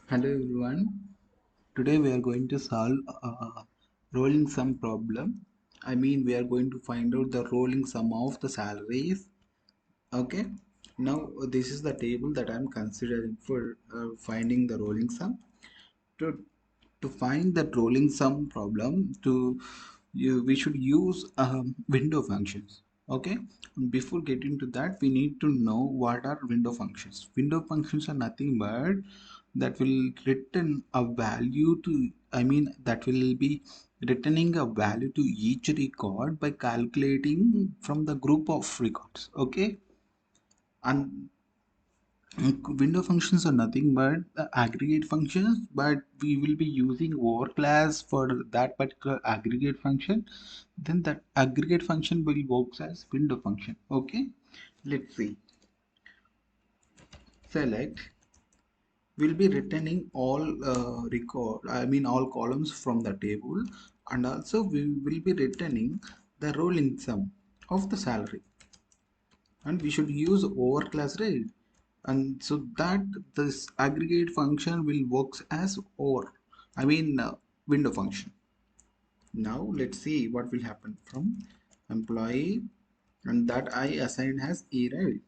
Hello everyone. Today we are going to solve a rolling sum problem. We are going to find out the rolling sum of the salaries. Okay. Now this is the table that I am considering for finding the rolling sum. To to find that rolling sum problem, we should use window functions. Okay. Before getting to that, we need to know what are window functions. Window functions are nothing but that will return a value to, that will be returning a value to each record by calculating from the group of records. Okay. And window functions are nothing but the aggregate functions, but we will be using overclass for that particular aggregate function. Then that aggregate function will work as window function. Okay, let's see. Select will be returning all all columns from the table, and also we will be returning the rolling sum of the salary, and we should use overclass, right? And so that this aggregate function will works as over window function. Now let's see what will happen from employee, and that I assigned as E, right?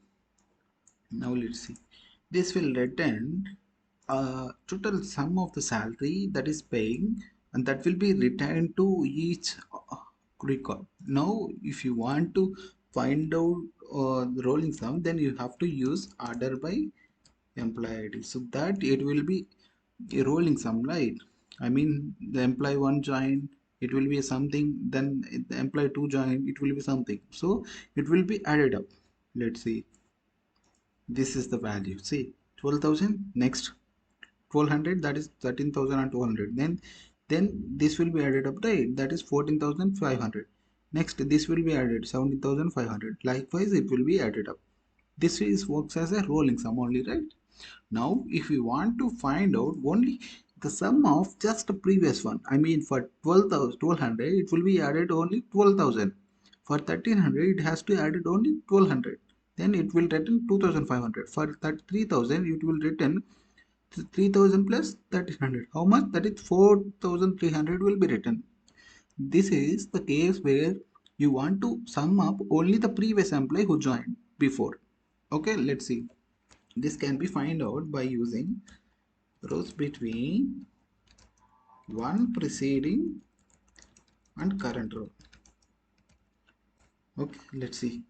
Now let's see, this will return total sum of the salary that is paying, and that will be returned to each record. Now if you want to find out the rolling sum, then you have to use order by employee ID, so that it will be a rolling sum, right? The employee 1 joined, it will be something, then the employee 2 joined, it will be something, so it will be added up. Let's see, this is the value, see, 12,000, next 1200, that is 13,200, then this will be added up, right? That is 14,500. Next this will be added 17,500, likewise it will be added up. This is works as a rolling sum only, right? Now if we want to find out only the sum of just the previous one, for 12,000 1200 it will be added only 12,000. For 1300 it has to add it only 1200, then it will return 2,500. For that 3,000 it will return 3,000 plus 1,300. How much? That is 4,300 will be written. This is the case where you want to sum up only the previous employee who joined before. Okay, let's see. This can be find out by using rows between one preceding and current row. Okay, let's see.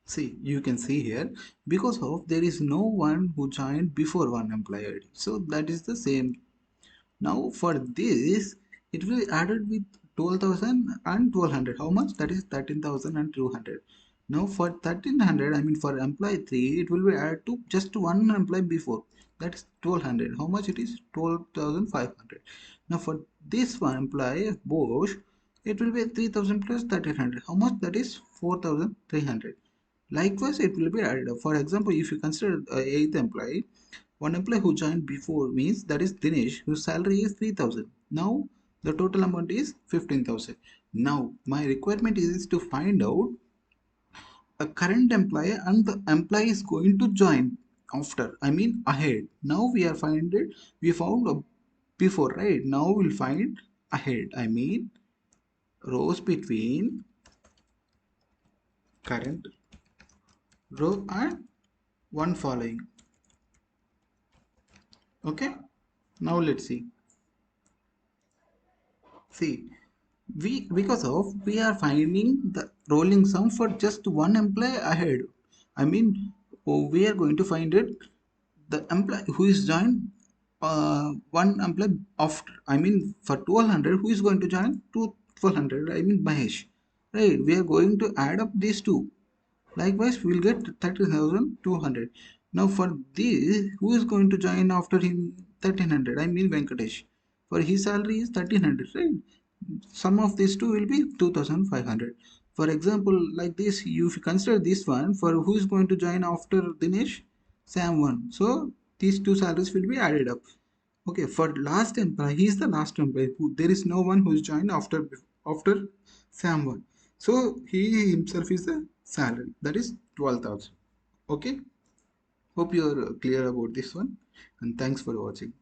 See, you can see here, because of there is no one who joined before one employee ID. So that is the same. Now for this, it will be added with 12,000 and 1,200. How much? That is 13,200. Now for 1,300, for employee 3, it will be added to just one employee before. That is 1,200. How much it is? 12,500. Now for this one employee, bosh, it will be 3,000 plus 1,300. How much? That is 4,300. Likewise, it will be added up. For example, if you consider eighth employee, one employee who joined before means that is Dinesh, whose salary is 3,000. Now the total amount is 15,000. Now my requirement is to find out a current employee and the employee is going to join after. Ahead. Now we are find it. We found a before, right? Now we'll find ahead. Rows between current row and one following. Okay. Now let's see. See, we are finding the rolling sum for just one employee ahead. We are going to find it the employee who is joined one employee after. For 1,200, who is going to join to 1,200? Mahesh, right? We are going to add up these two. Likewise, we will get 30,200. Now for this, who is going to join after him 1,300? Venkatesh. For his salary is 1,300, right? Sum of these two will be 2,500. For example, like this, if you consider this one, for who is going to join after Dinesh? Sam 1. So these two salaries will be added up. Okay, for last employee, he is the last employee. There is no one who is joined after Sam 1. So he himself is the salary, that is 12,000. Okay. Hope you are clear about this one, and thanks for watching.